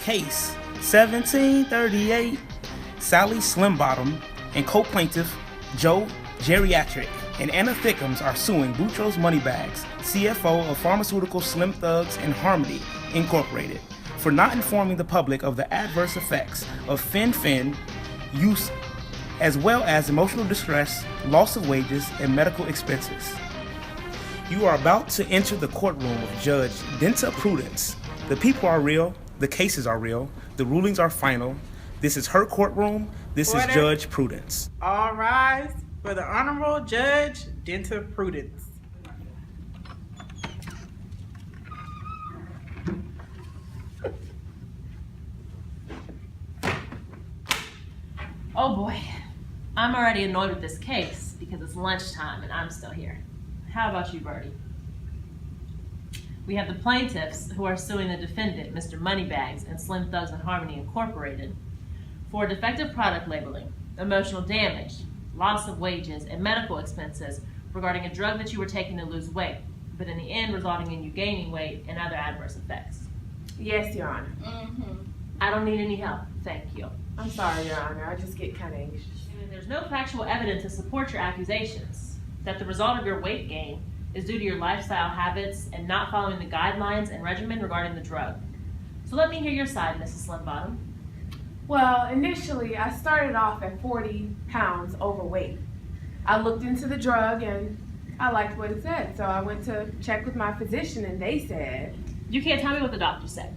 Case 1738, Sally Slimbottom and co-plaintiff Joe Geriatric and Anna Thickums are suing Boutros Moneybags, CFO of Pharmaceutical Slim Thugs and Harmony, Incorporated, for not informing the public of the adverse effects of fen-phen use, as well as emotional distress, loss of wages, and medical expenses. You are about to enter the courtroom of Judge Denta Prudence. The people are real, the cases are real, the rulings are final. This is her courtroom, this Order. is Judge Prudence. All rise for the Honorable Judge Denta Prudence. Oh boy, I'm already annoyed with this case because it's lunchtime and I'm still here. How about you, Birdie? We have the plaintiffs who are suing the defendant, Mr. Moneybags and Slim Thugs and Harmony Incorporated, for defective product labeling, emotional damage, loss of wages, and medical expenses regarding a drug that you were taking to lose weight, but in the end resulting in you gaining weight and other adverse effects. Yes, Your Honor. I don't need any help, thank you. I'm sorry, Your Honor. I just get kind of anxious. There's no factual evidence to support your accusations that the result of your weight gain is due to your lifestyle habits and not following the guidelines and regimen regarding the drug. So let me hear your side, Mrs. Slimbottom. Well, initially, I started off at 40 pounds overweight. I looked into the drug and I liked what it said, so I went to check with my physician and they said, You can't tell me what the doctor said.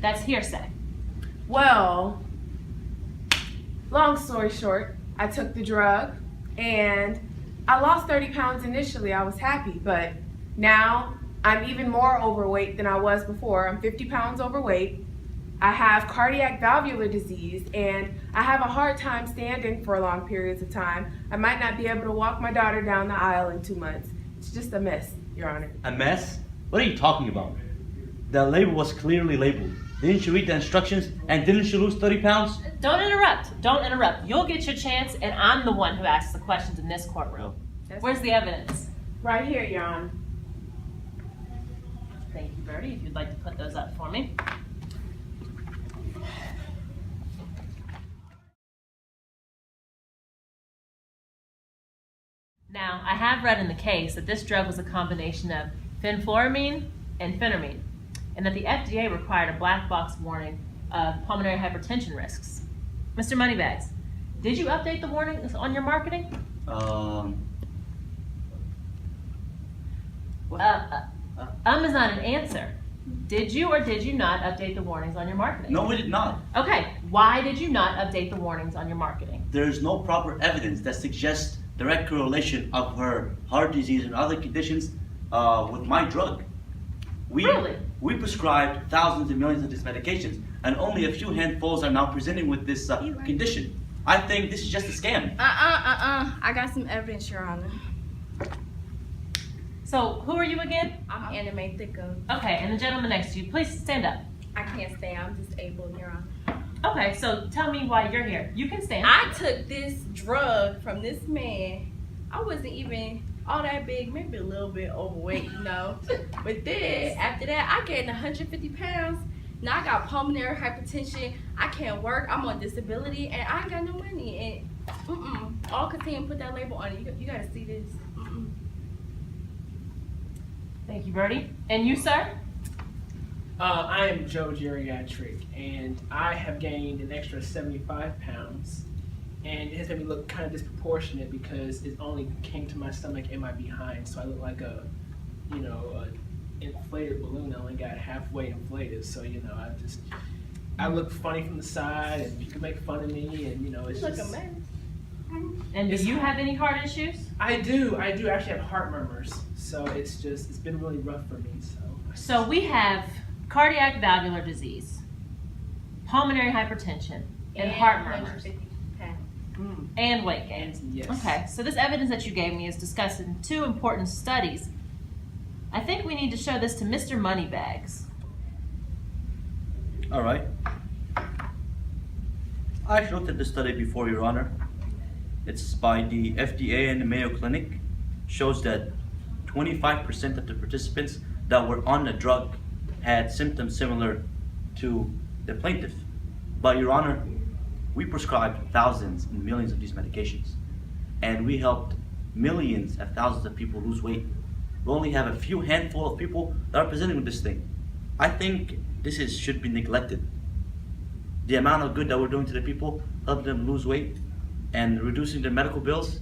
That's hearsay. well, long story short, I took the drug and I lost 30 pounds initially. I was happy, but now I'm even more overweight than I was before. I'm 50 pounds overweight. I have cardiac valvular disease and I have a hard time standing for long periods of time. I might not be able to walk my daughter down the aisle in 2 months. It's just a mess, Your Honor. A mess? What are you talking about? The label was clearly labeled. Didn't you read the instructions and didn't you lose 30 pounds? Don't interrupt. Don't interrupt. You'll get your chance, and I'm the one who asks the questions in this courtroom. Where's the evidence? Right here, Your Honor. Thank you, Birdie, if you'd like to put those up for me. Now, I have read in the case that this drug was a combination of fenfluramine and phentermine, and that the FDA required a black box warning of pulmonary hypertension risks. Mr. Moneybags, did you update the warnings on your marketing? Is not an answer. Did you or did you not update the warnings on your marketing? No, we did not. Okay, why did you not update the warnings on your marketing? There is no proper evidence that suggests direct correlation of her heart disease and other conditions with my drug. Really? We prescribed thousands and millions of these medications, and only a few handfuls are now presenting with this condition. I think this is just a scam. I got some evidence, Your Honor. So, who are you again? I'm Anna Mae Thickum. Okay, and the gentleman next to you, please stand up. I can't stand. I'm disabled, Your Honor. Okay, so tell me why you're here. You can stand. I took this drug from this man. I wasn't even all that big, maybe a little bit overweight, you know. But then, after that, I gained 150 pounds. Now I got pulmonary hypertension. I can't work. I'm on disability, and I ain't got no money. And all continue to put that label on it. You gotta see this. Thank you, Birdie. And you, sir? I am Joe Geriatric, and I have gained an extra 75 pounds, and it has made me look kind of disproportionate because it only came to my stomach and my behind, so I look like a inflated balloon that only got halfway inflated. So I look funny from the side, and people make fun of me, and it's Look just. a mess. And do you have any heart issues? I do actually have heart murmurs, so it's been really rough for me. So we have cardiac valvular disease, pulmonary hypertension, and heart murmurs, 150 pounds. and weight gain. And yes. Okay, so this evidence that you gave me is discussed in 2 important studies. I think we need to show this to Mr. Moneybags. All right. I've looked at the study before, Your Honor. It's by the FDA and the Mayo Clinic. Shows that 25% of the participants that were on the drug had symptoms similar to the plaintiff. But Your Honor, we prescribed thousands and millions of these medications, and we helped millions and thousands of people lose weight. We only have a few handful of people that are presenting with this thing. I think should be neglected. The amount of good that we're doing to the people, helping them lose weight and reducing their medical bills,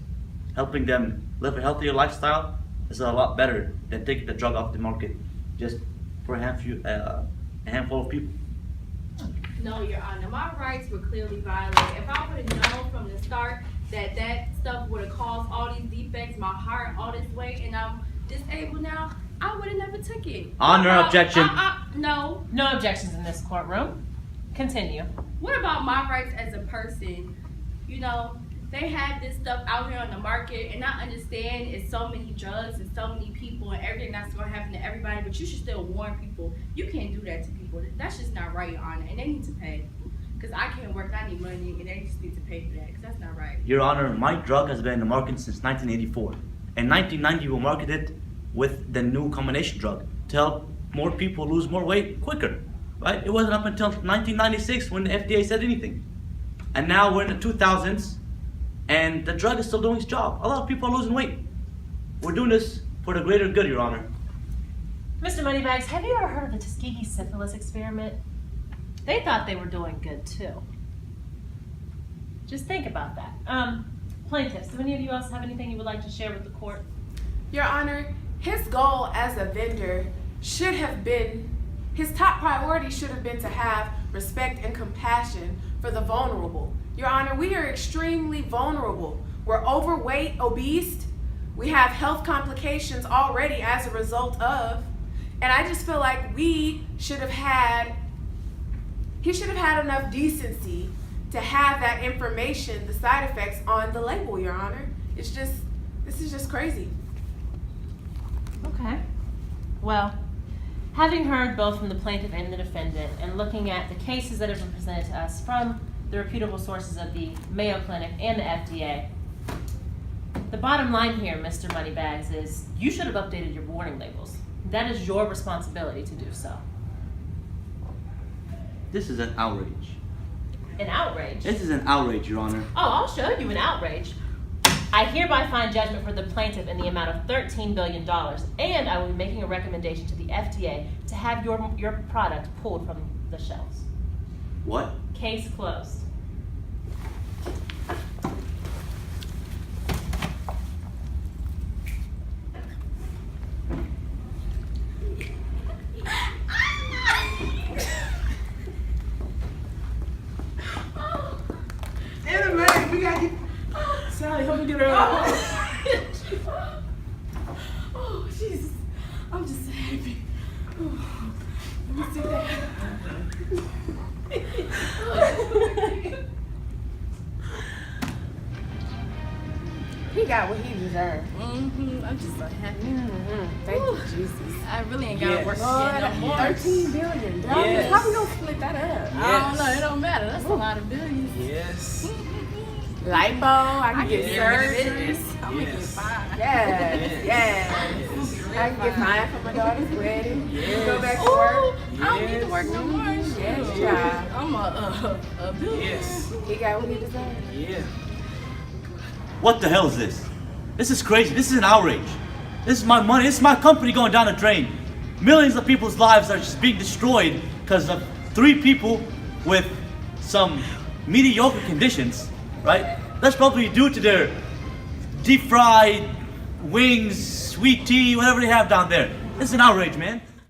helping them live a healthier lifestyle, is a lot better than taking the drug off the market just for a handful of people. No, Your Honor, my rights were clearly violated. If I would have known from the start that stuff would have caused all these defects, my heart, all this weight, and I'm disabled now, I would have never took it. Honor, objection. No. No objections in this courtroom. Continue. What about my rights as a person? You know, they have this stuff out here on the market, and I understand it's so many drugs and so many people and everything that's going to happen to everybody, but you should still warn people. You can't do that to people. That's just not right, Your Honor, and they need to pay. Because I can't work, I need money, and they just need to pay for that, because that's not right. Your Honor, my drug has been in the market since 1984. In 1990, we marketed it with the new combination drug to help more people lose more weight quicker, right? It wasn't up until 1996 when the FDA said anything. And now we're in the 2000s, and the drug is still doing its job. A lot of people are losing weight. We're doing this for the greater good, Your Honor. Mr. Moneybags, have you ever heard of the Tuskegee syphilis experiment? They thought they were doing good too. Just think about that. Plaintiffs, do any of you else have anything you would like to share with the court? Your Honor, his goal as a vendor should have been, his top priority should have been to have respect and compassion for the vulnerable. Your Honor, we are extremely vulnerable. We're overweight, obese. We have health complications already as a result of, and I just feel like he should have had enough decency to have that information, the side effects on the label, Your Honor. This is just crazy. Okay. Well, having heard both from the plaintiff and the defendant, and looking at the cases that have been presented to us from the reputable sources of the Mayo Clinic and the FDA, the bottom line here, Mr. Moneybags, is you should have updated your warning labels. That is your responsibility to do so. This is an outrage. An outrage? This is an outrage, Your Honor. Oh, I'll show you an outrage. I hereby find judgment for the plaintiff in the amount of $13 billion, and I will be making a recommendation to the FDA to have your product pulled from the shelves. What? Case closed. Sally, help me get her out. Oh, Jesus. I'm just so happy. Oh, let me see that. He got what he deserved. I'm just so happy. Thank you, Jesus. I really ain't got to work Lord, again no more. $13 billion. Yes. How we gonna split that up? I don't know. It don't matter. That's a lot of billions. Yes. Lipo, I can get Yes. surgery. I'm gonna get Yes. five. Yes. I can get mine for my daughter's wedding. Yes. Go back to work. I don't need to work no more. Yes, Shoot. child. I'm a billionaire. Yes. He got what he deserved. Yeah. What the hell is this? This is crazy. This is an outrage. This is my money. This is my company going down the drain. Millions of people's lives are just being destroyed because of 3 people with some mediocre conditions, right? That's probably due to their deep fried wings, sweet tea, whatever they have down there. This is an outrage, man.